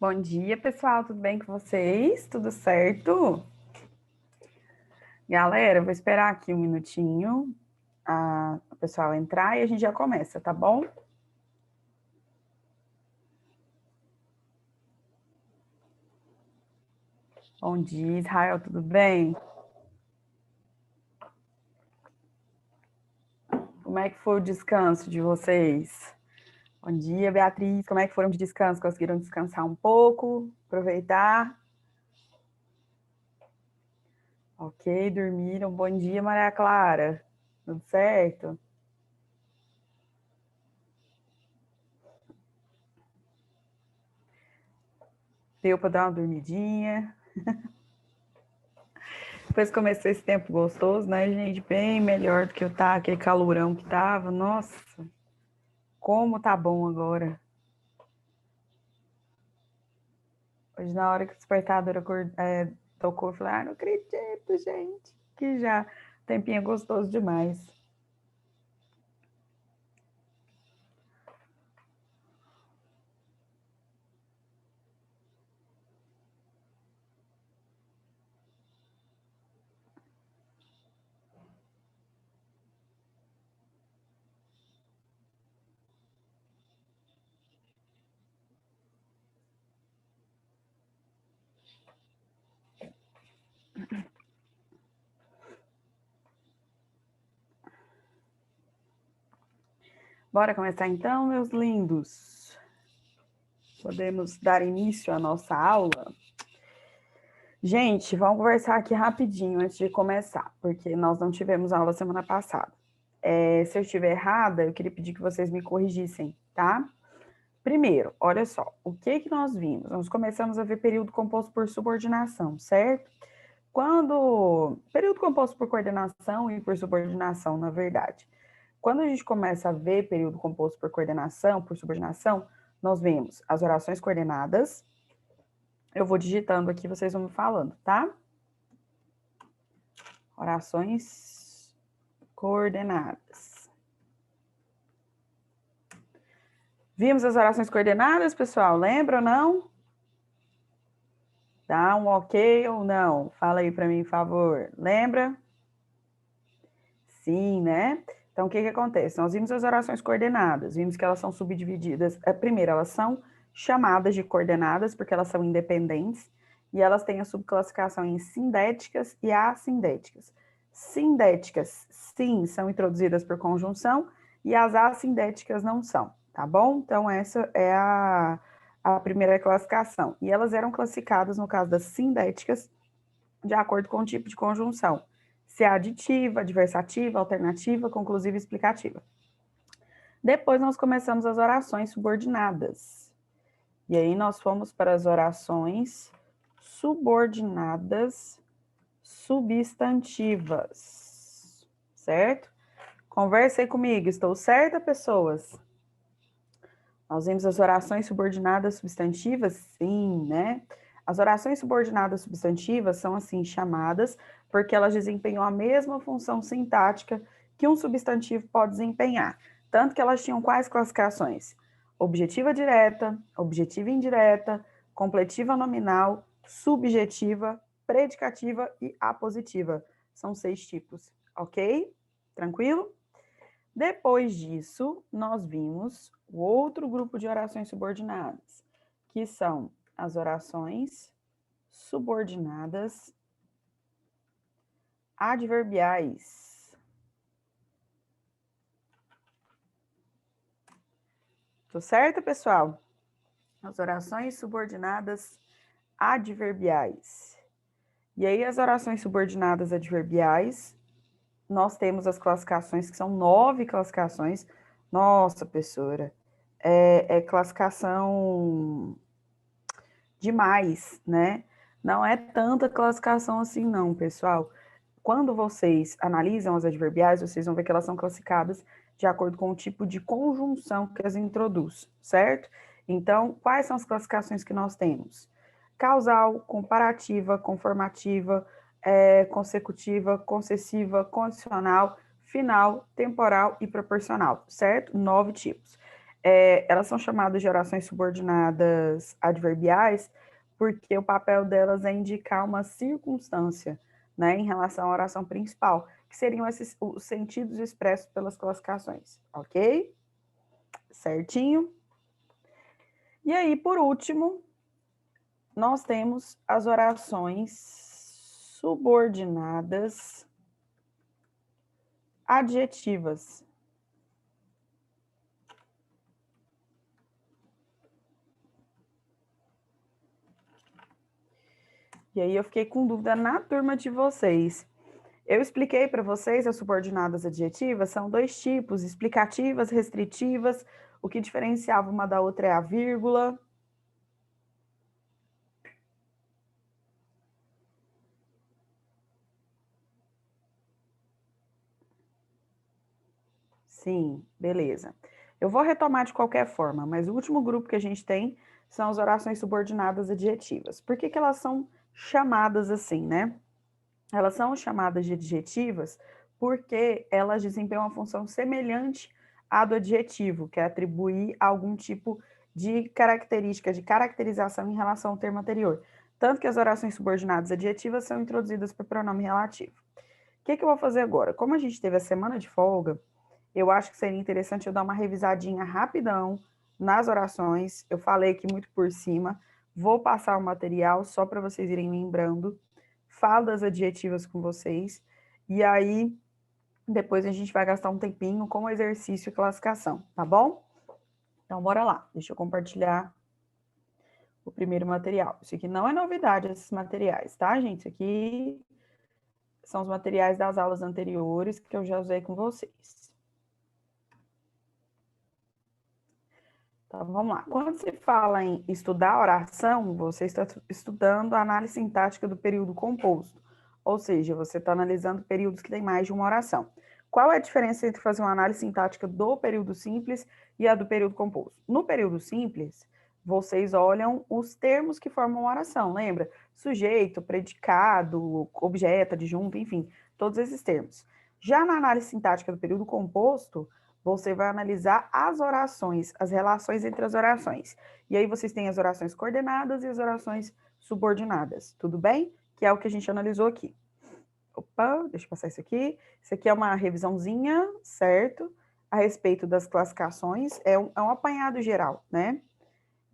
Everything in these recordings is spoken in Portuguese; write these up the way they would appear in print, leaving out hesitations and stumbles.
Bom dia, pessoal, tudo bem com vocês? Tudo certo? Galera, eu vou esperar aqui um minutinho o pessoal entrar e a gente já começa, tá bom? Bom dia, Israel, tudo bem? Como é que foi o descanso de vocês? Bom dia, Beatriz, como é que foram de descanso? Conseguiram descansar um pouco? Aproveitar? Ok, dormiram. Bom dia, Maria Clara. Tudo certo? Deu para dar uma dormidinha? Depois começou esse tempo gostoso, né, gente? Bem melhor do que aquele calorão que tava. Nossa, como tá bom agora. Hoje, na hora que o despertador tocou, eu falei, não acredito, gente, que já tempinho gostoso demais. Bora começar então, meus lindos? Podemos dar início à nossa aula? Gente, vamos conversar aqui rapidinho antes de começar, porque nós não tivemos aula semana passada. Se eu estiver errada, eu queria pedir que vocês me corrigissem, tá? Primeiro, olha só, o que nós vimos? Nós começamos a ver período composto por subordinação, certo? Período composto por coordenação e por subordinação, na verdade. Quando a gente começa a ver período composto por coordenação, por subordinação, nós vemos as orações coordenadas. Eu vou digitando aqui, vocês vão me falando, tá? Orações coordenadas. Vimos as orações coordenadas, pessoal? Lembra ou não? Dá um ok ou não? Fala aí para mim, por favor. Lembra? Sim, né? Então, o que acontece? Nós vimos as orações coordenadas, vimos que elas são subdivididas. Primeiro, elas são chamadas de coordenadas, porque elas são independentes, e elas têm a subclassificação em sindéticas e assindéticas. Sindéticas, sim, são introduzidas por conjunção, e as assindéticas não são, tá bom? Então, essa é a primeira classificação. E elas eram classificadas, no caso das sindéticas, de acordo com o tipo de conjunção. Se é aditiva, adversativa, alternativa, conclusiva e explicativa. Depois nós começamos as orações subordinadas. E aí nós fomos para as orações subordinadas substantivas. Certo? Conversem comigo, estou certa, pessoas? Nós vimos as orações subordinadas substantivas? Sim, né? As orações subordinadas substantivas são assim chamadas porque elas desempenham a mesma função sintática que um substantivo pode desempenhar. Tanto que elas tinham quais classificações? Objetiva direta, objetiva indireta, completiva nominal, subjetiva, predicativa e apositiva. São 6 tipos, ok? Tranquilo? Depois disso, nós vimos o outro grupo de orações subordinadas, que são as orações subordinadas adverbiais. Tô certo, pessoal? As orações subordinadas adverbiais. E aí, as orações subordinadas adverbiais, nós temos as classificações, que são 9 classificações. Nossa, professora, é classificação demais, né? Não é tanta classificação assim, não, pessoal. Quando vocês analisam as adverbiais, vocês vão ver que elas são classificadas de acordo com o tipo de conjunção que as introduz, certo? Então, quais são as classificações que nós temos? Causal, comparativa, conformativa, consecutiva, concessiva, condicional, final, temporal e proporcional, certo? 9 tipos. Elas são chamadas de orações subordinadas adverbiais porque o papel delas é indicar uma circunstância, né, em relação à oração principal, que seriam esses os sentidos expressos pelas classificações, ok? Certinho? E aí, por último, nós temos as orações subordinadas adjetivas. E aí eu fiquei com dúvida na turma de vocês. Eu expliquei para vocês as subordinadas adjetivas, são dois tipos, explicativas, restritivas. O que diferenciava uma da outra é a vírgula. Sim, beleza. Eu vou retomar de qualquer forma, mas o último grupo que a gente tem são as orações subordinadas adjetivas. Por que que elas são chamadas assim, né? Elas são chamadas de adjetivas porque elas desempenham uma função semelhante à do adjetivo, que é atribuir algum tipo de característica, de caracterização em relação ao termo anterior. Tanto que as orações subordinadas adjetivas são introduzidas por pronome relativo. O que eu vou fazer agora? Como a gente teve a semana de folga, eu acho que seria interessante eu dar uma revisadinha rapidão nas orações. Eu falei aqui muito por cima. Vou passar o material só para vocês irem lembrando. Falo das adjetivas com vocês. E aí, depois a gente vai gastar um tempinho com o exercício e classificação, tá bom? Então, bora lá. Deixa eu compartilhar o primeiro material. Isso aqui não é novidade, esses materiais, tá, gente? Isso aqui são os materiais das aulas anteriores que eu já usei com vocês. Então, vamos lá. Quando se fala em estudar oração, você está estudando a análise sintática do período composto. Ou seja, você está analisando períodos que têm mais de uma oração. Qual é a diferença entre fazer uma análise sintática do período simples e a do período composto? No período simples, vocês olham os termos que formam a oração, lembra? Sujeito, predicado, objeto, adjunto, enfim, todos esses termos. Já na análise sintática do período composto, você vai analisar as orações, as relações entre as orações. E aí vocês têm as orações coordenadas e as orações subordinadas, tudo bem? Que é o que a gente analisou aqui. Opa, deixa eu passar isso aqui. Isso aqui é uma revisãozinha, certo? A respeito das classificações, é um apanhado geral, né?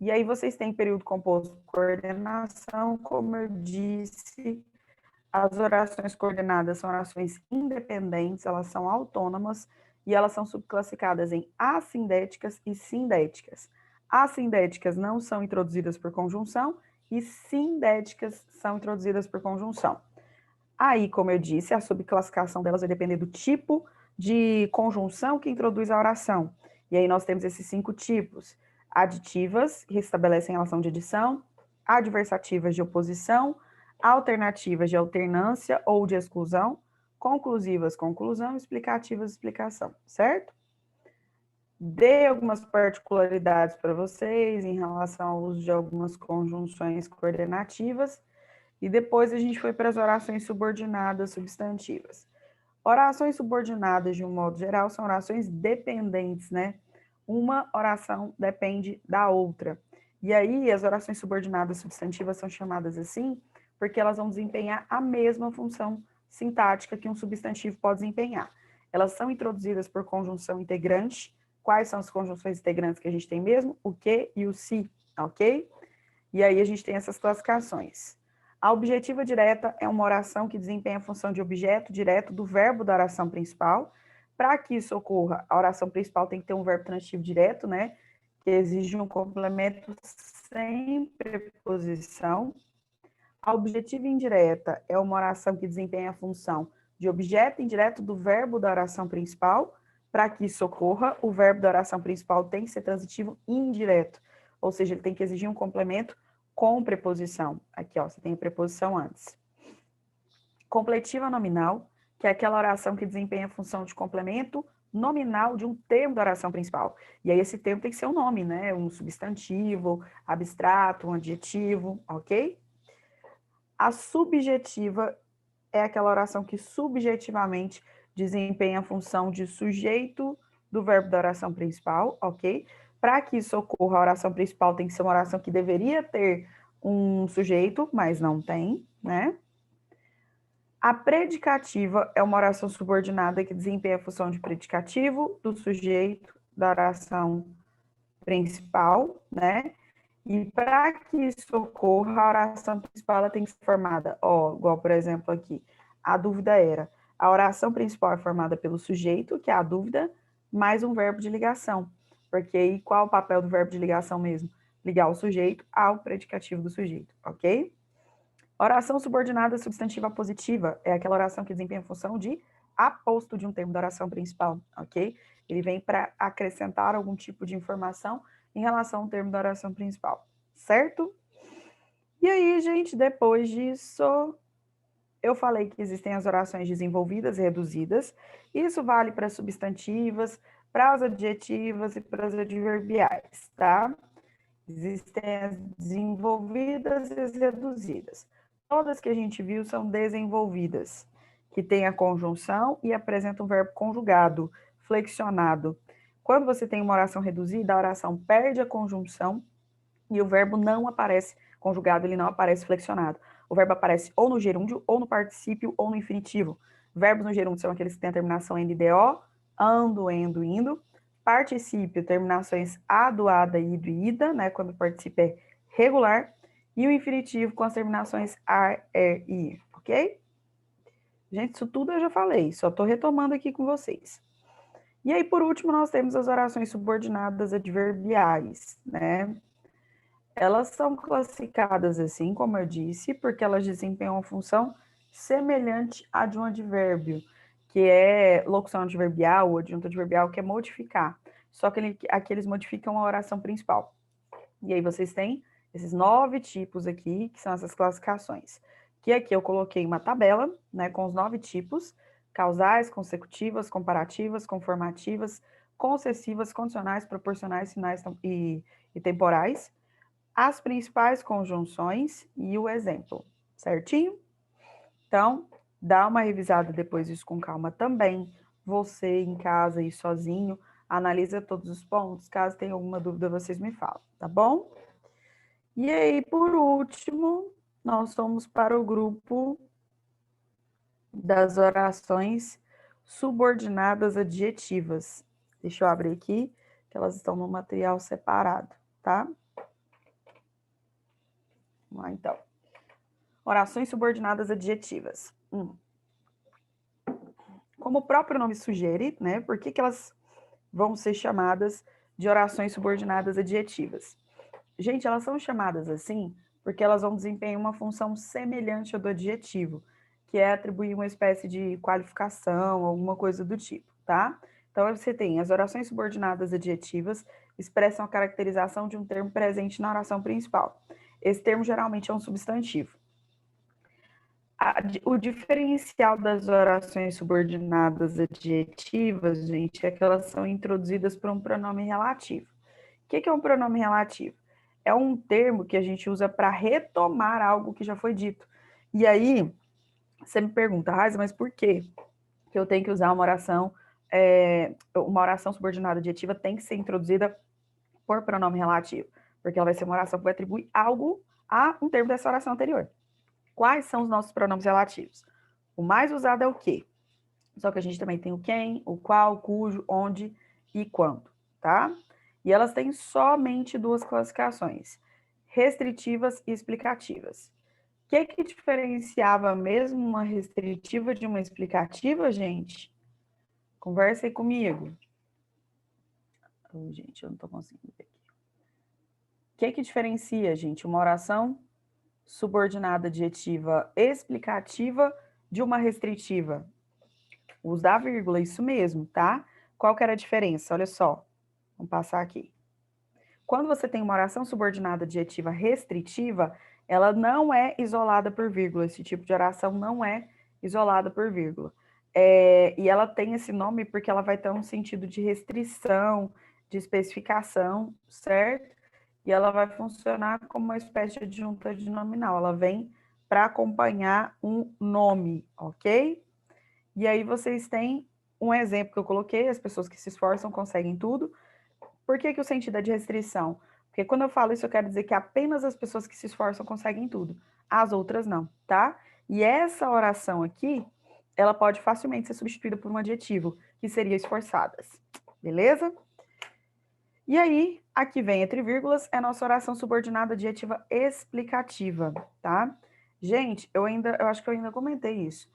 E aí vocês têm período composto por coordenação, como eu disse, as orações coordenadas são orações independentes, elas são autônomas e elas são subclassificadas em assindéticas e sindéticas. Assindéticas não são introduzidas por conjunção e sindéticas são introduzidas por conjunção. Aí, como eu disse, a subclassificação delas vai depender do tipo de conjunção que introduz a oração. E aí nós temos esses 5 tipos: aditivas, que estabelecem relação de adição, adversativas de oposição, alternativas de alternância ou de exclusão, conclusivas, conclusão, explicativas, explicação, certo? Dei algumas particularidades para vocês em relação ao uso de algumas conjunções coordenativas, e depois a gente foi para as orações subordinadas substantivas. Orações subordinadas, de um modo geral, são orações dependentes, né? Uma oração depende da outra. E aí, as orações subordinadas substantivas são chamadas assim porque elas vão desempenhar a mesma função sintática que um substantivo pode desempenhar. Elas são introduzidas por conjunção integrante. Quais são as conjunções integrantes que a gente tem mesmo? O que e o se, ok? E aí a gente tem essas classificações. A objetiva direta é uma oração que desempenha a função de objeto direto do verbo da oração principal. Para que isso ocorra, a oração principal tem que ter um verbo transitivo direto, né? Que exige um complemento sem preposição. A objetiva indireta é uma oração que desempenha a função de objeto indireto do verbo da oração principal. Para que isso ocorra, o verbo da oração principal tem que ser transitivo indireto, ou seja, ele tem que exigir um complemento com preposição. Aqui, ó, você tem a preposição antes. Completiva nominal, que é aquela oração que desempenha a função de complemento nominal de um termo da oração principal. E aí esse termo tem que ser um nome, né? Um substantivo, abstrato, um adjetivo, ok? A subjetiva é aquela oração que subjetivamente desempenha a função de sujeito do verbo da oração principal, ok? Para que isso ocorra, a oração principal tem que ser uma oração que deveria ter um sujeito, mas não tem, né? A predicativa é uma oração subordinada que desempenha a função de predicativo do sujeito da oração principal, né? E para que isso ocorra, a oração principal ela tem que ser formada, igual por exemplo aqui, a dúvida era, a oração principal é formada pelo sujeito, que é a dúvida, mais um verbo de ligação. Porque aí qual o papel do verbo de ligação mesmo? Ligar o sujeito ao predicativo do sujeito, ok? Oração subordinada substantiva positiva é aquela oração que desempenha a função de aposto de um termo da oração principal, ok? Ele vem para acrescentar algum tipo de informação em relação ao termo da oração principal, certo? E aí, gente, depois disso, eu falei que existem as orações desenvolvidas e reduzidas. Isso vale para substantivas, para as adjetivas e para as adverbiais, tá? Existem as desenvolvidas e as reduzidas. Todas que a gente viu são desenvolvidas, que tem a conjunção e apresentam um verbo conjugado, flexionado. Quando você tem uma oração reduzida, a oração perde a conjunção e o verbo não aparece conjugado, ele não aparece flexionado. O verbo aparece ou no gerúndio, ou no particípio, ou no infinitivo. Verbos no gerúndio são aqueles que têm a terminação NDO, ando, endo, indo. Particípio, terminações ado, ada, ido e ida, né, quando o particípio é regular. E o infinitivo com as terminações ar, er e ir, ok? Gente, isso tudo eu já falei, só estou retomando aqui com vocês. E aí, por último, nós temos as orações subordinadas adverbiais, né? Elas são classificadas assim, como eu disse, porque elas desempenham uma função semelhante à de um advérbio, que é locução adverbial ou adjunto adverbial, que é modificar. Só que aqui eles modificam a oração principal. E aí vocês têm esses 9 tipos aqui, que são essas classificações. Que aqui eu coloquei uma tabela, né, com os 9 tipos: causais, consecutivas, comparativas, conformativas, concessivas, condicionais, proporcionais, finais e temporais, as principais conjunções e o exemplo, certinho? Então, dá uma revisada depois disso com calma também. Você em casa e sozinho, analisa todos os pontos. Caso tenha alguma dúvida, vocês me falam, tá bom? E aí, por último, nós vamos para o grupo das orações subordinadas adjetivas. Deixa eu abrir aqui, que elas estão no material separado, tá? Vamos lá, então. Orações subordinadas adjetivas. Como o próprio nome sugere, né? Por que elas vão ser chamadas de orações subordinadas adjetivas? Gente, elas são chamadas assim porque elas vão desempenhar uma função semelhante à do adjetivo, que é atribuir uma espécie de qualificação, alguma coisa do tipo, tá? Então, você tem as orações subordinadas adjetivas, expressam a caracterização de um termo presente na oração principal. Esse termo geralmente é um substantivo. O diferencial das orações subordinadas adjetivas, gente, é que elas são introduzidas por um pronome relativo. O que é um pronome relativo? É um termo que a gente usa para retomar algo que já foi dito. E aí, você me pergunta, Raíssa, mas por que eu tenho que usar uma oração subordinada adjetiva tem que ser introduzida por pronome relativo? Porque ela vai ser uma oração que vai atribuir algo a um termo dessa oração anterior. Quais são os nossos pronomes relativos? O mais usado é o que? Só que a gente também tem o quem, o qual, cujo, onde e quando, tá? E elas têm somente 2 classificações, restritivas e explicativas. O que diferenciava mesmo uma restritiva de uma explicativa, gente? Conversa aí comigo. Gente, eu não estou conseguindo ver aqui. O que diferencia, gente, uma oração subordinada adjetiva explicativa de uma restritiva? O uso da vírgula, isso mesmo, tá? Qual que era a diferença? Olha só, vamos passar aqui. Quando você tem uma oração subordinada adjetiva restritiva, ela não é isolada por vírgula. Esse tipo de oração não é isolada por vírgula. E ela tem esse nome porque ela vai ter um sentido de restrição, de especificação, certo? E ela vai funcionar como uma espécie de adjunta de nominal. Ela vem para acompanhar um nome, ok? E aí vocês têm um exemplo que eu coloquei, as pessoas que se esforçam conseguem tudo. Por que que o sentido é de restrição? Porque quando eu falo isso, eu quero dizer que apenas as pessoas que se esforçam conseguem tudo, as outras não, tá? E essa oração aqui, ela pode facilmente ser substituída por um adjetivo, que seria esforçadas, beleza? E aí, aqui vem entre vírgulas, é nossa oração subordinada adjetiva explicativa, tá? Gente, eu acho que eu ainda comentei isso.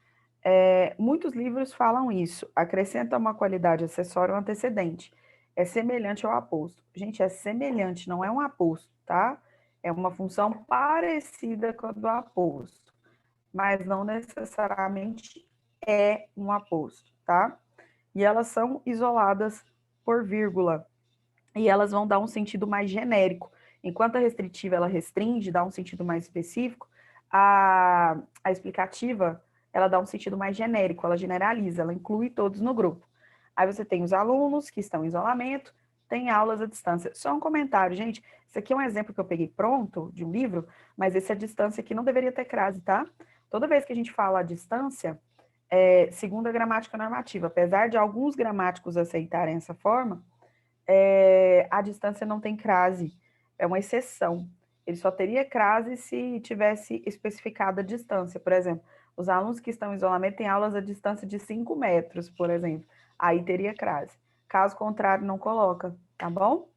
Muitos livros falam isso. Acrescenta uma qualidade acessória ou antecedente. É semelhante ao aposto. Gente, é semelhante, não é um aposto, tá? É uma função parecida com a do aposto, mas não necessariamente é um aposto, tá? E elas são isoladas por vírgula. E elas vão dar um sentido mais genérico. Enquanto a restritiva ela restringe, dá um sentido mais específico, a explicativa ela dá um sentido mais genérico, ela generaliza, ela inclui todos no grupo. Aí você tem os alunos que estão em isolamento, tem aulas à distância. Só um comentário, gente. Isso aqui é um exemplo que eu peguei pronto de um livro, mas esse à distância aqui não deveria ter crase, tá? Toda vez que a gente fala à distância, segundo a gramática normativa, apesar de alguns gramáticos aceitarem essa forma, a distância não tem crase, é uma exceção. Ele só teria crase se tivesse especificada a distância. Por exemplo, os alunos que estão em isolamento têm aulas à distância de 5 metros, por exemplo. Aí teria crase. Caso contrário, não coloca, tá bom?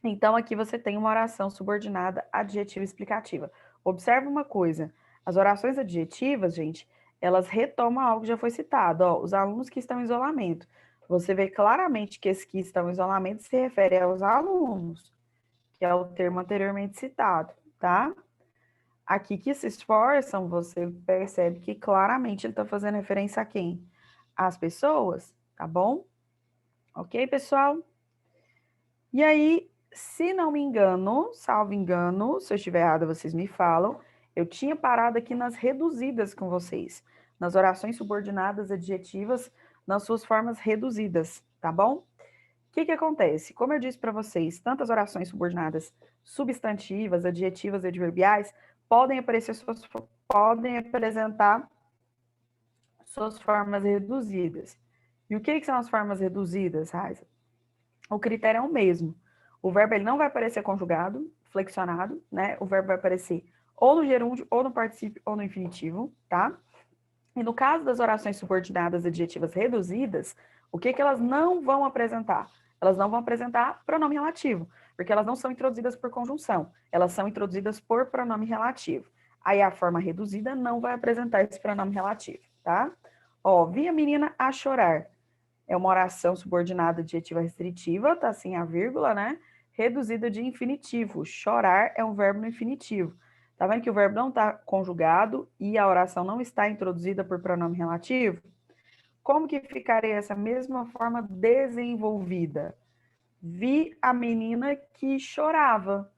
Então, aqui você tem uma oração subordinada adjetiva explicativa. Observe uma coisa, as orações adjetivas, gente, elas retomam algo que já foi citado. Ó, os alunos que estão em isolamento. Você vê claramente que esses que estão em isolamento se refere aos alunos, que é o termo anteriormente citado, tá? Aqui que se esforçam, você percebe que claramente ele está fazendo referência a quem? Às pessoas, tá bom? Ok, pessoal? E aí, se não me engano, salvo engano, se eu estiver errada, vocês me falam, eu tinha parado aqui nas reduzidas com vocês, nas orações subordinadas adjetivas, nas suas formas reduzidas, tá bom? O que que acontece? Como eu disse para vocês, tantas orações subordinadas substantivas, adjetivas e adverbiais podem apresentar suas formas reduzidas. E o que que são as formas reduzidas, Raíssa? O critério é o mesmo. O verbo ele não vai aparecer conjugado, flexionado, né? O verbo vai aparecer ou no gerúndio, ou no particípio, ou no infinitivo, tá? E no caso das orações subordinadas adjetivas reduzidas, o que que elas não vão apresentar? Elas não vão apresentar pronome relativo, porque elas não são introduzidas por conjunção, elas são introduzidas por pronome relativo. Aí a forma reduzida não vai apresentar esse pronome relativo, tá? Ó, vi a menina a chorar. É uma oração subordinada adjetiva restritiva, tá assim a vírgula, né? Reduzida de infinitivo. Chorar é um verbo no infinitivo. Tá vendo que o verbo não está conjugado e a oração não está introduzida por pronome relativo? Como que ficaria essa mesma forma desenvolvida? Vi a menina que chorava.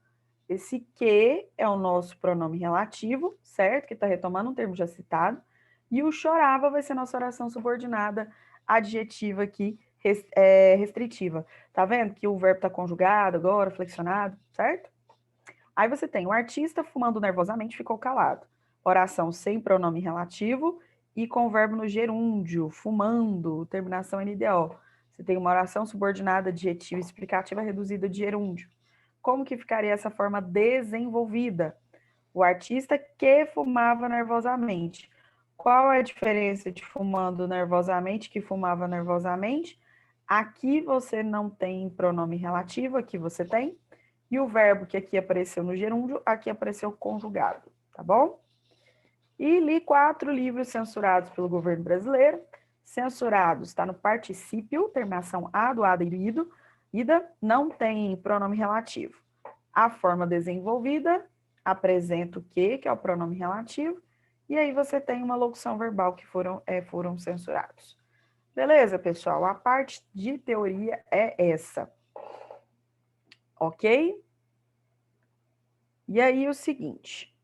Esse que é o nosso pronome relativo, certo? Que está retomando um termo já citado. E o chorava vai ser nossa oração subordinada adjetiva aqui, restritiva. Tá vendo que o verbo está conjugado agora, flexionado, certo? Aí você tem o artista fumando nervosamente ficou calado. Oração sem pronome relativo e com o verbo no gerúndio, fumando, terminação NDO. Você tem uma oração subordinada adjetiva explicativa reduzida de gerúndio. Como que ficaria essa forma desenvolvida? O artista que fumava nervosamente. Qual é a diferença de fumando nervosamente que fumava nervosamente? Aqui você não tem pronome relativo, aqui você tem. E o verbo que aqui apareceu no gerúndio, aqui apareceu conjugado, tá bom? E li 4 livros censurados pelo governo brasileiro. Censurados está no particípio, terminação a do aderido, ida, não tem pronome relativo. A forma desenvolvida apresenta o que é o pronome relativo, e aí você tem uma locução verbal que foram censurados. Beleza, pessoal? A parte de teoria é essa. Ok? E aí o seguinte.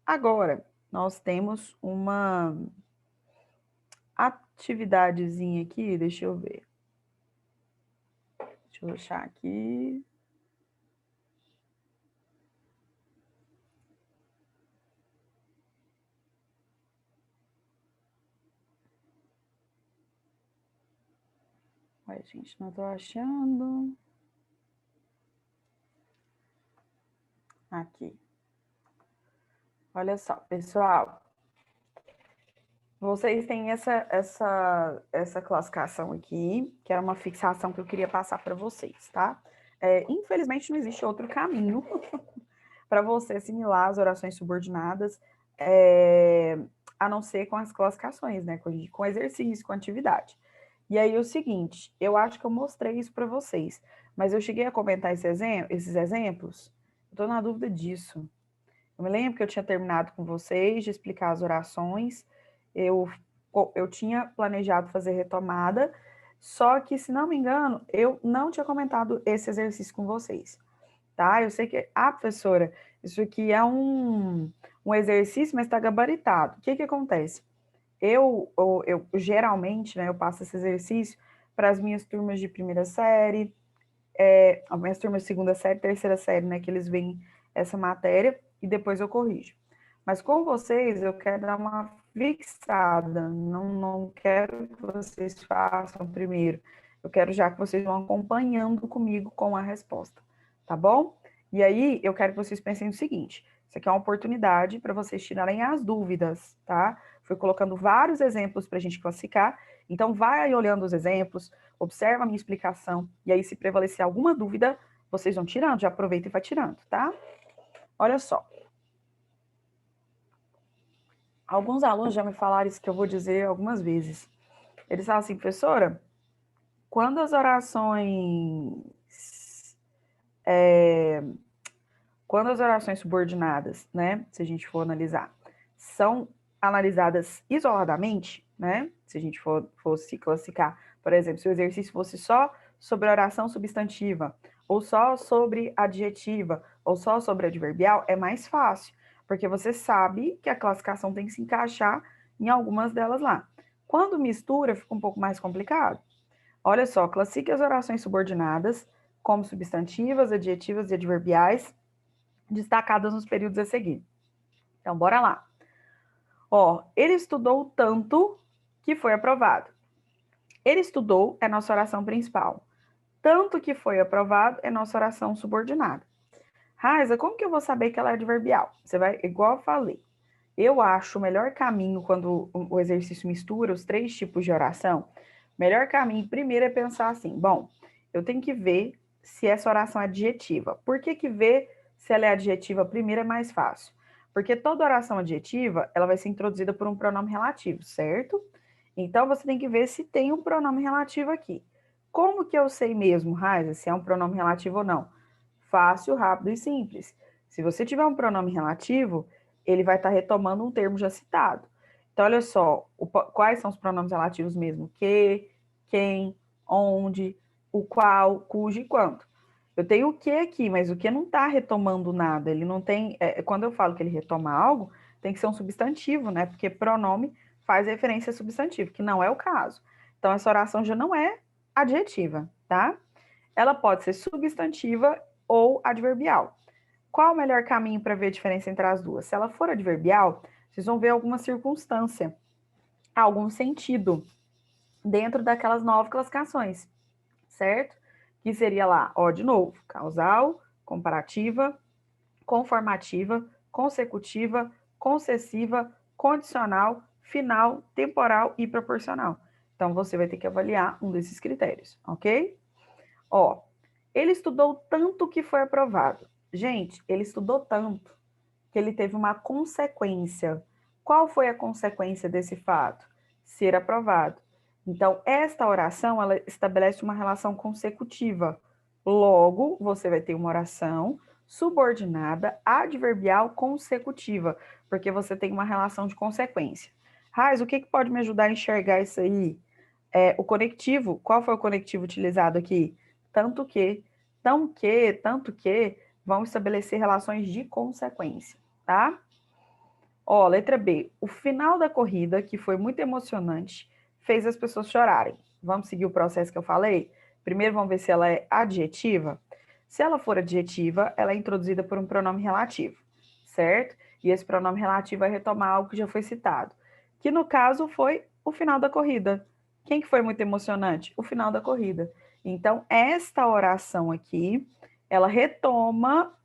Agora, nós temos uma atividadezinha aqui, deixa eu ver. Deixa eu achar aqui. Ai, gente, não tô achando. Aqui. Olha só, pessoal. Vocês têm essa classificação aqui, que era uma fixação que eu queria passar para vocês, tá? Infelizmente, não existe outro caminho para você assimilar as orações subordinadas, a não ser com as classificações, né? Com exercício, com atividade. E aí, o seguinte, eu acho que eu mostrei isso para vocês, mas eu cheguei a comentar esses exemplos, eu estou na dúvida disso. Eu me lembro que eu tinha terminado com vocês de explicar as orações, eu tinha planejado fazer retomada, só que, se não me engano, eu não tinha comentado esse exercício com vocês, tá? Eu sei que, professora, isso aqui é um exercício, mas está gabaritado. O que que acontece? Eu geralmente, né, eu passo esse exercício para as minhas turmas de primeira série, as minhas turmas de segunda série, terceira série, né, que eles veem essa matéria e depois eu corrijo. Mas com vocês, eu quero dar uma fixada, não quero que vocês façam primeiro. Eu quero já que vocês vão acompanhando comigo com a resposta, tá bom? E aí, eu quero que vocês pensem no seguinte, isso aqui é uma oportunidade para vocês tirarem as dúvidas, tá? Fui colocando vários exemplos para a gente classificar, então vai olhando os exemplos, observa a minha explicação, e aí se prevalecer alguma dúvida, vocês vão tirando, já aproveita e vai tirando, tá? Olha só. Alguns alunos já me falaram isso que eu vou dizer algumas vezes. Eles falam assim, professora, quando as orações subordinadas, né, se a gente for analisar, são analisadas isoladamente, né, se a gente fosse classificar, por exemplo, se o exercício fosse só sobre oração substantiva, ou só sobre adjetiva, ou só sobre adverbial, é mais fácil, porque você sabe que a classificação tem que se encaixar em algumas delas lá. Quando mistura, fica um pouco mais complicado. Olha só, classifique as orações subordinadas como substantivas, adjetivas e adverbiais, destacadas nos períodos a seguir. Então, bora lá. Ó, ele estudou tanto que foi aprovado. Ele estudou é nossa oração principal. Tanto que foi aprovado é nossa oração subordinada. Raiza, como que eu vou saber que ela é adverbial? Você vai, igual eu falei, eu acho o melhor caminho quando o exercício mistura os três tipos de oração, o melhor caminho primeiro é pensar assim, bom, eu tenho que ver se essa oração é adjetiva. Por que que ver se ela é adjetiva primeiro é mais fácil? Porque toda oração adjetiva, ela vai ser introduzida por um pronome relativo, certo? Então, você tem que ver se tem um pronome relativo aqui. Como que eu sei mesmo, Raiza, se é um pronome relativo ou não? Fácil, rápido e simples. Se você tiver um pronome relativo, ele vai estar retomando um termo já citado. Então, olha só, quais são os pronomes relativos mesmo? Que, quem, onde, o qual, cujo e quanto. Eu tenho o que aqui, mas o que não está retomando nada. Ele não tem. Quando eu falo que ele retoma algo, tem que ser um substantivo, né? Porque pronome faz referência a substantivo, que não é o caso. Então, essa oração já não é adjetiva, tá? Ela pode ser substantiva ou adverbial. Qual o melhor caminho para ver a diferença entre as duas? Se ela for adverbial, vocês vão ver alguma circunstância, algum sentido dentro daquelas 9 classificações, certo? Que seria lá, ó, de novo, causal, comparativa, conformativa, consecutiva, concessiva, condicional, final, temporal e proporcional. Então, você vai ter que avaliar um desses critérios, ok? Ó, ele estudou tanto que foi aprovado. Gente, ele estudou tanto que ele teve uma consequência. Qual foi a consequência desse fato? Ser aprovado. Então, esta oração, ela estabelece uma relação consecutiva. Logo, você vai ter uma oração subordinada adverbial consecutiva, porque você tem uma relação de consequência. Raiz, o que pode me ajudar a enxergar isso aí? O conectivo, qual foi o conectivo utilizado aqui? Tanto que, tanto que, vão estabelecer relações de consequência, tá? Ó, letra B. O final da corrida, que foi muito emocionante, fez as pessoas chorarem. Vamos seguir o processo que eu falei? Primeiro vamos ver se ela é adjetiva. Se ela for adjetiva, ela é introduzida por um pronome relativo, certo? E esse pronome relativo vai retomar algo que já foi citado, que no caso foi o final da corrida. Quem que foi muito emocionante? O final da corrida. Então, esta oração aqui, ela retoma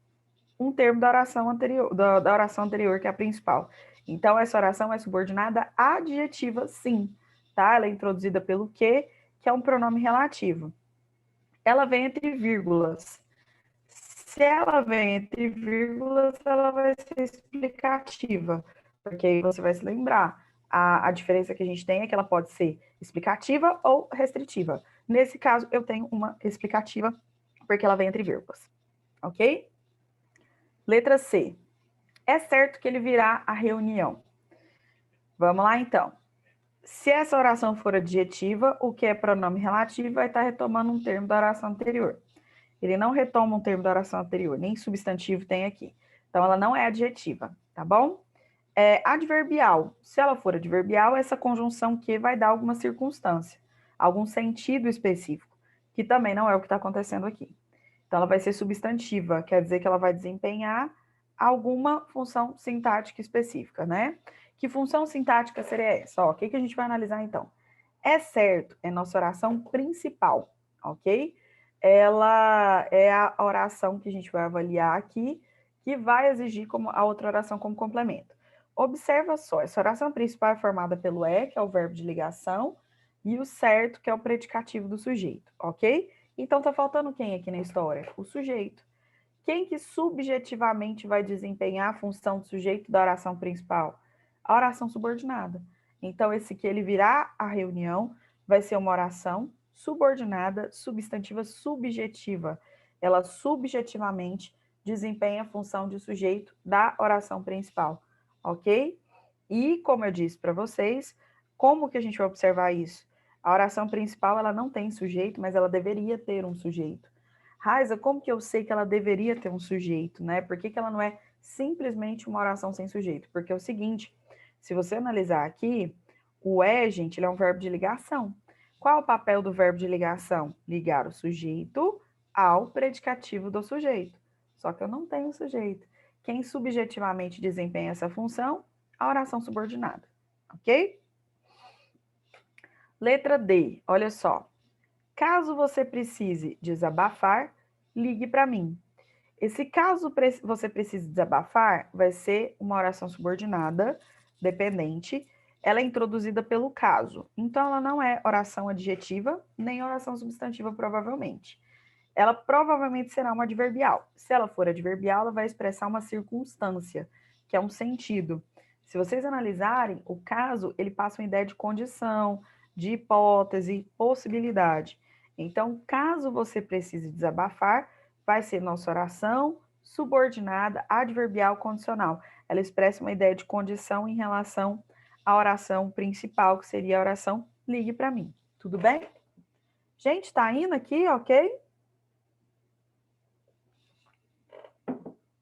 um termo da oração anterior, da oração anterior, que é a principal. Então, essa oração é subordinada adjetiva, sim, tá? Ela é introduzida pelo que é um pronome relativo. Ela vem entre vírgulas. Se ela vem entre vírgulas, ela vai ser explicativa, porque aí você vai se lembrar. A diferença que a gente tem é que ela pode ser explicativa ou restritiva. Nesse caso, eu tenho uma explicativa, porque ela vem entre vírgulas. Ok? Letra C. É certo que ele virá à reunião. Vamos lá, então. Se essa oração for adjetiva, o que é pronome relativo vai estar retomando um termo da oração anterior. Ele não retoma um termo da oração anterior, nem substantivo tem aqui. Então, ela não é adjetiva, tá bom? Adverbial. Se ela for adverbial, essa conjunção que vai dar alguma circunstância, algum sentido específico, que também não é o que está acontecendo aqui. Então, ela vai ser substantiva, quer dizer que ela vai desempenhar alguma função sintática específica, né? Que função sintática seria essa? Ó, o que a gente vai analisar então? É certo, é nossa oração principal, ok? Ela é a oração que a gente vai avaliar aqui, que vai exigir como a outra oração como complemento. Observa só, essa oração principal é formada pelo que é o verbo de ligação, e o certo, que é o predicativo do sujeito, ok? Então, tá faltando quem aqui na história? O sujeito. Quem que subjetivamente vai desempenhar a função do sujeito da oração principal? A oração subordinada. Então, esse que ele virá à reunião vai ser uma oração subordinada, substantiva, subjetiva. Ela subjetivamente desempenha a função de sujeito da oração principal, ok? E, como eu disse para vocês, como que a gente vai observar isso? A oração principal, ela não tem sujeito, mas ela deveria ter um sujeito. Raiza, como que eu sei que ela deveria ter um sujeito, né? Por que ela não é simplesmente uma oração sem sujeito? Porque é o seguinte, se você analisar aqui, o gente, ele é um verbo de ligação. Qual é o papel do verbo de ligação? Ligar o sujeito ao predicativo do sujeito. Só que eu não tenho sujeito. Quem subjetivamente desempenha essa função? A oração subordinada, ok? Letra D, olha só. Caso você precise desabafar, ligue para mim. Esse caso você precise desabafar vai ser uma oração subordinada, dependente. Ela é introduzida pelo caso. Então, ela não é oração adjetiva, nem oração substantiva, provavelmente. Ela provavelmente será uma adverbial. Se ela for adverbial, ela vai expressar uma circunstância, que é um sentido. Se vocês analisarem, o caso, ele passa uma ideia de condição, de hipótese, possibilidade. Então, caso você precise desabafar, vai ser nossa oração subordinada, adverbial, condicional. Ela expressa uma ideia de condição em relação à oração principal, que seria a oração ligue para mim. Tudo bem? Gente, tá indo aqui, ok?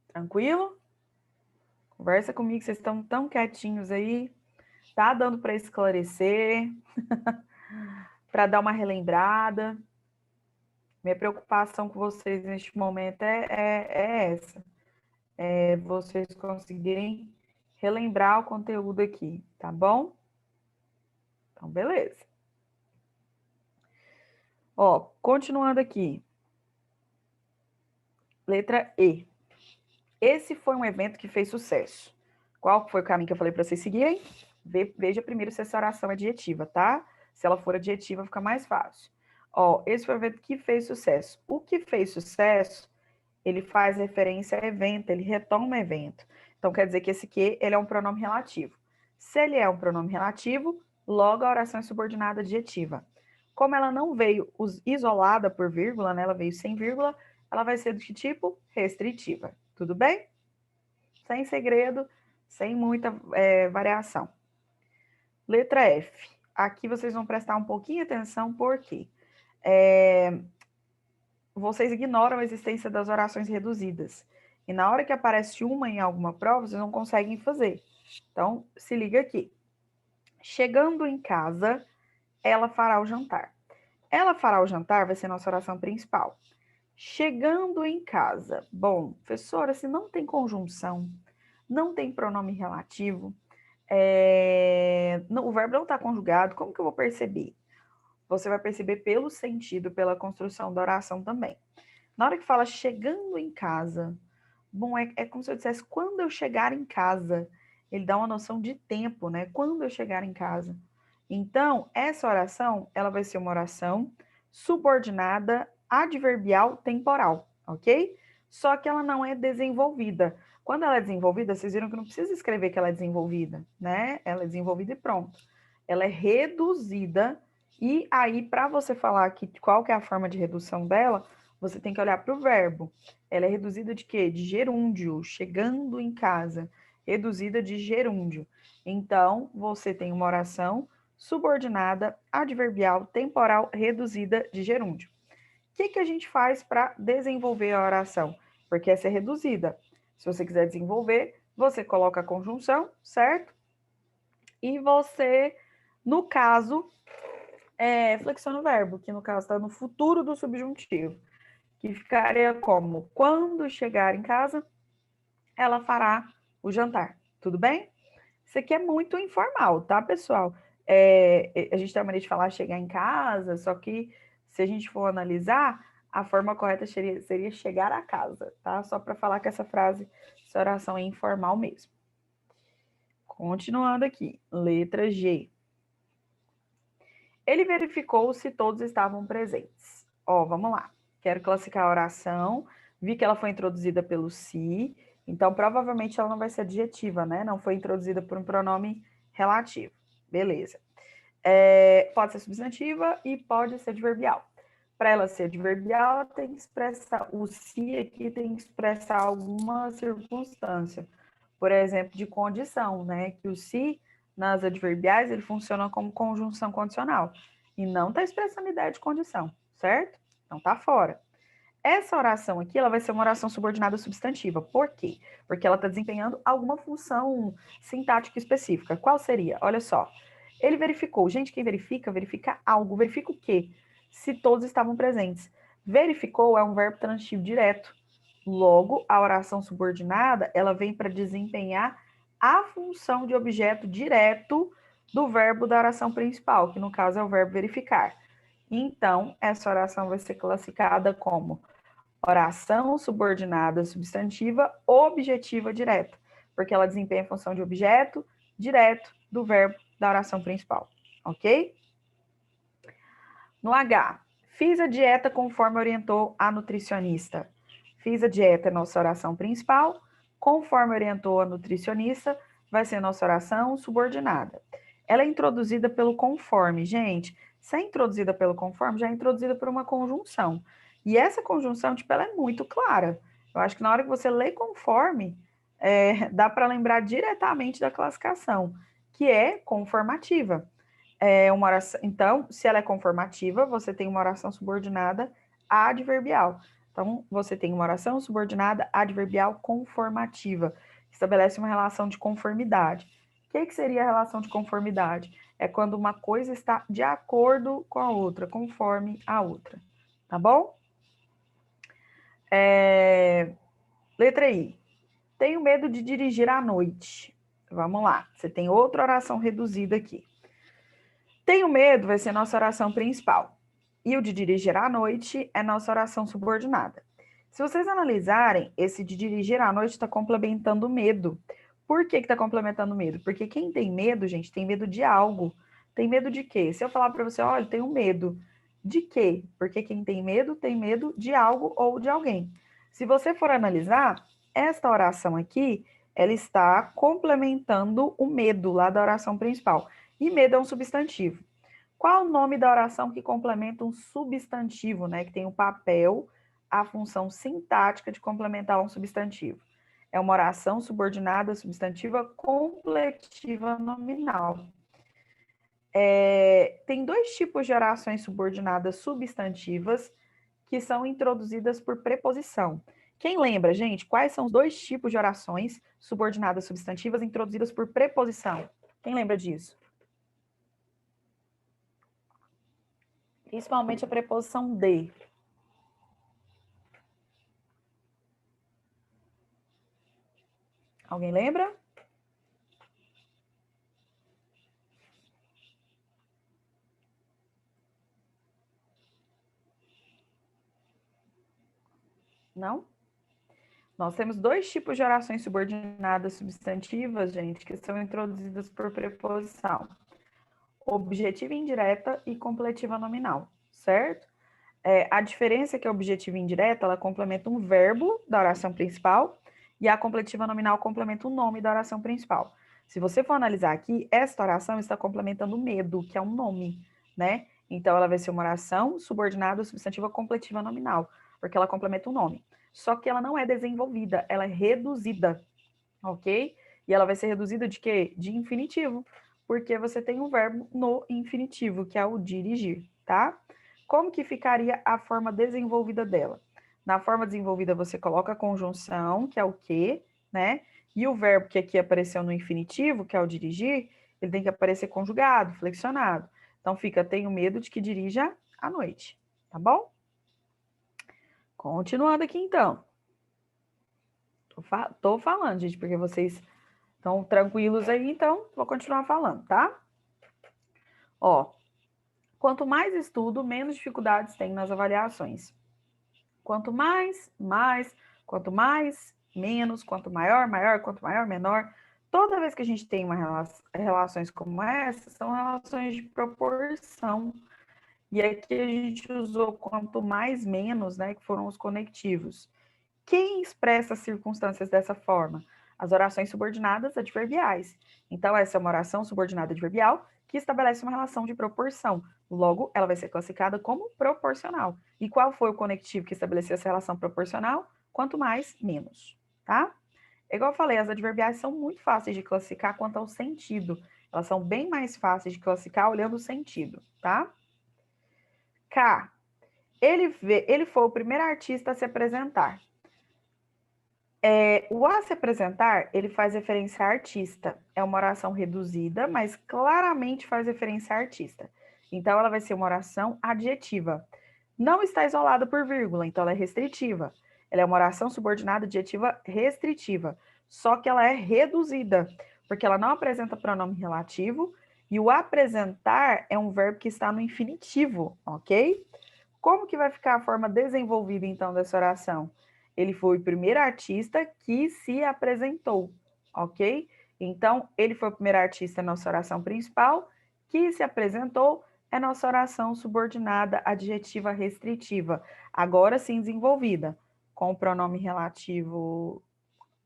Tranquilo? Conversa comigo, vocês estão tão quietinhos aí. Tá dando para esclarecer, para dar uma relembrada. Minha preocupação com vocês neste momento é essa. É vocês conseguirem relembrar o conteúdo aqui, tá bom? Então, beleza. Ó, continuando aqui. Letra E. Esse foi um evento que fez sucesso. Qual foi o caminho que eu falei para vocês seguirem? Veja primeiro se essa oração é adjetiva, tá? Se ela for adjetiva, fica mais fácil. Ó, esse foi o evento que fez sucesso. O que fez sucesso, ele faz referência a evento, ele retoma evento. Então, quer dizer que esse que, ele é um pronome relativo. Se ele é um pronome relativo, logo a oração é subordinada adjetiva. Como ela não veio isolada por vírgula, né? Ela veio sem vírgula, ela vai ser do que tipo? Restritiva. Tudo bem? Sem segredo, sem muita variação. Letra F. Aqui vocês vão prestar um pouquinho atenção, porque vocês ignoram a existência das orações reduzidas. E na hora que aparece uma em alguma prova, vocês não conseguem fazer. Então, se liga aqui. Chegando em casa, ela fará o jantar. Ela fará o jantar vai ser nossa oração principal. Chegando em casa. Bom, professora, se não tem conjunção, não tem pronome relativo, o verbo não está conjugado, como que eu vou perceber? você vai perceber pelo sentido, pela construção da oração também. Na hora que fala chegando em casa, bom, é como se eu dissesse quando eu chegar em casa. Ele dá uma noção de tempo, né? Quando eu chegar em casa. Então, essa oração, ela vai ser uma oração subordinada adverbial temporal, ok? Só que ela não é desenvolvida. Quando ela é desenvolvida, vocês viram que não precisa escrever que ela é desenvolvida, né? Ela é desenvolvida e pronto. Ela é reduzida e aí, para você falar aqui qual que é a forma de redução dela, você tem que olhar para o verbo. Ela é reduzida de quê? De gerúndio, chegando em casa. Reduzida de gerúndio. Então, você tem uma oração subordinada, adverbial, temporal, reduzida de gerúndio. O que a gente faz para desenvolver a oração? Porque essa é reduzida. Se você quiser desenvolver, você coloca a conjunção, certo? E você, no caso, flexiona o verbo, que no caso está no futuro do subjuntivo, que ficaria como: quando chegar em casa, ela fará o jantar. Tudo bem? Isso aqui é muito informal, tá, pessoal? A gente tem a mania de falar chegar em casa, só que se a gente for analisar, a forma correta seria chegar a casa, tá? Só para falar que essa oração é informal mesmo. Continuando aqui, letra G. Ele verificou se todos estavam presentes. Ó, vamos lá. Quero classificar a oração. Vi que ela foi introduzida pelo se, então provavelmente ela não vai ser adjetiva, né? Não foi introduzida por um pronome relativo. Beleza. Pode ser substantiva e pode ser adverbial. Para ela ser adverbial, tem que expressar, o se aqui tem que expressar alguma circunstância. Por exemplo, de condição, né? Que o se, nas adverbiais, ele funciona como conjunção condicional. E não está expressando ideia de condição, certo? Então tá fora. Essa oração aqui, ela vai ser uma oração subordinada substantiva. Por quê? Porque ela está desempenhando alguma função sintática específica. Qual seria? Olha só. Ele verificou. Gente, quem verifica, verifica algo. Verifica o quê? Se todos estavam presentes. Verificou é um verbo transitivo direto. Logo, a oração subordinada, ela vem para desempenhar a função de objeto direto do verbo da oração principal, que no caso é o verbo verificar. Então, essa oração vai ser classificada como oração subordinada substantiva objetiva direta, porque ela desempenha a função de objeto direto do verbo da oração principal, ok? No H, fiz a dieta conforme orientou a nutricionista. Fiz a dieta é nossa oração principal, conforme orientou a nutricionista, vai ser nossa oração subordinada. Ela é introduzida pelo conforme, gente. Se é introduzida pelo conforme, já é introduzida por uma conjunção. E essa conjunção, tipo, ela é muito clara. Eu acho que na hora que você lê conforme, dá para lembrar diretamente da classificação, que é conformativa. Uma oração, então, se ela é conformativa, você tem uma oração subordinada adverbial. Então, você tem uma oração subordinada adverbial conformativa. Estabelece uma relação de conformidade. O que seria a relação de conformidade? É quando uma coisa está de acordo com a outra, conforme a outra. Tá bom? Letra I. Tenho medo de dirigir à noite. Vamos lá. Você tem outra oração reduzida aqui. Tenho medo vai ser nossa oração principal. E o de dirigir à noite é nossa oração subordinada. Se vocês analisarem, esse de dirigir à noite está complementando o medo. Por que está complementando o medo? Porque quem tem medo, gente, tem medo de algo. Tem medo de quê? Se eu falar para você, olha, tenho medo. De quê? Porque quem tem medo de algo ou de alguém. Se você for analisar, esta oração aqui, ela está complementando o medo lá da oração principal. E medo é um substantivo. Qual o nome da oração que complementa um substantivo, né? Que tem o papel, a função sintática de complementar um substantivo. É uma oração subordinada substantiva completiva nominal. Tem dois tipos de orações subordinadas substantivas que são introduzidas por preposição. Quem lembra, gente, quais são os dois tipos de orações subordinadas substantivas introduzidas por preposição? Quem lembra disso? Principalmente a preposição de. Alguém lembra? Não? Nós temos dois tipos de orações subordinadas substantivas, gente, que são introduzidas por preposição. Objetiva indireta e completiva nominal, certo? A diferença é que a objetiva indireta, ela complementa um verbo da oração principal e a completiva nominal complementa o nome da oração principal. Se você for analisar aqui, esta oração está complementando o medo, que é um nome, né? Então, ela vai ser uma oração subordinada substantiva completiva nominal, porque ela complementa o nome. Só que ela não é desenvolvida, ela é reduzida, ok? E ela vai ser reduzida de quê? De infinitivo, porque você tem um verbo no infinitivo, que é o dirigir, tá? Como que ficaria a forma desenvolvida dela? Na forma desenvolvida, você coloca a conjunção, que é o que, né? E o verbo que aqui apareceu no infinitivo, que é o dirigir, ele tem que aparecer conjugado, flexionado. Então fica, tenho medo de que dirija à noite, tá bom? Continuando aqui então. Tô falando, gente, porque vocês estão tranquilos aí, então vou continuar falando, tá? Ó, quanto mais estudo, menos dificuldades tem nas avaliações. Quanto mais, mais, quanto mais, menos, quanto maior, maior, quanto maior, menor. Toda vez que a gente tem relações como essa, são relações de proporção. E aqui a gente usou quanto mais, menos, né, que foram os conectivos. Quem expressa as circunstâncias dessa forma? As orações subordinadas adverbiais. Então, essa é uma oração subordinada adverbial que estabelece uma relação de proporção. Logo, ela vai ser classificada como proporcional. E qual foi o conectivo que estabeleceu essa relação proporcional? Quanto mais, menos, tá? Igual eu falei, as adverbiais são muito fáceis de classificar quanto ao sentido. Elas são bem mais fáceis de classificar olhando o sentido, tá? K. Ele foi o primeiro artista a se apresentar. O a se apresentar, ele faz referência a artista. É uma oração reduzida, mas claramente faz referência a artista. Então, ela vai ser uma oração adjetiva. Não está isolada por vírgula, então ela é restritiva. Ela é uma oração subordinada adjetiva restritiva. Só que ela é reduzida, porque ela não apresenta pronome relativo e o apresentar é um verbo que está no infinitivo, ok? Como que vai ficar a forma desenvolvida, então, dessa oração? Ele foi o primeiro artista que se apresentou, ok? Então, ele foi o primeiro artista na nossa oração principal, que se apresentou, é nossa oração subordinada adjetiva restritiva. Agora sim desenvolvida, com o pronome relativo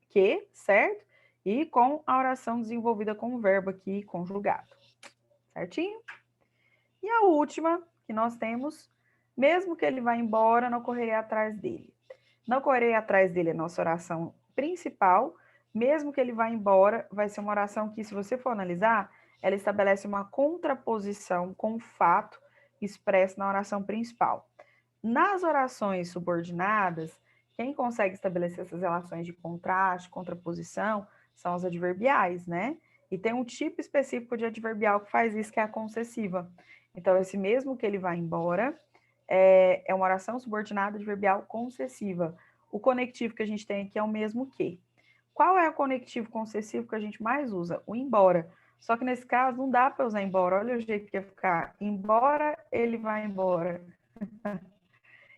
que, certo? E com a oração desenvolvida com o verbo aqui conjugado, certinho? E a última que nós temos, mesmo que ele vá embora, não correrei atrás dele. Não correrei atrás dele é nossa oração principal, mesmo que ele vá embora, vai ser uma oração que, se você for analisar, ela estabelece uma contraposição com o fato expresso na oração principal. Nas orações subordinadas, quem consegue estabelecer essas relações de contraste, contraposição, são os adverbiais, né? E tem um tipo específico de adverbial que faz isso, que é a concessiva. Então, esse mesmo que ele vai embora é uma oração subordinada adverbial concessiva. O conectivo que a gente tem aqui é o mesmo que. Qual é o conectivo concessivo que a gente mais usa? O embora. Só que nesse caso não dá para usar embora. Olha o jeito que ia ficar. Embora ele vai embora.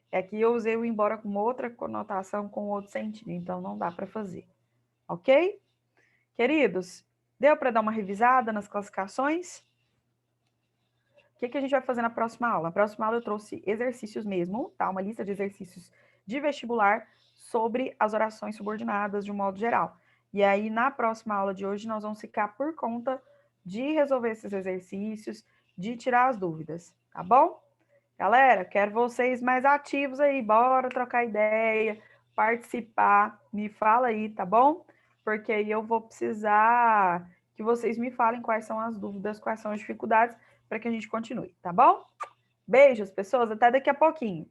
Aqui eu usei o embora com outra conotação, com outro sentido. Então não dá para fazer. Ok? Queridos, deu para dar uma revisada nas classificações? O que a gente vai fazer na próxima aula? Na próxima aula eu trouxe exercícios mesmo, tá? Uma lista de exercícios de vestibular sobre as orações subordinadas de um modo geral. E aí, na próxima aula de hoje, nós vamos ficar por conta de resolver esses exercícios, de tirar as dúvidas, tá bom? Galera, quero vocês mais ativos aí, bora trocar ideia, participar, me fala aí, tá bom? Porque aí eu vou precisar que vocês me falem quais são as dúvidas, quais são as dificuldades, para que a gente continue, tá bom? Beijos, pessoas, até daqui a pouquinho.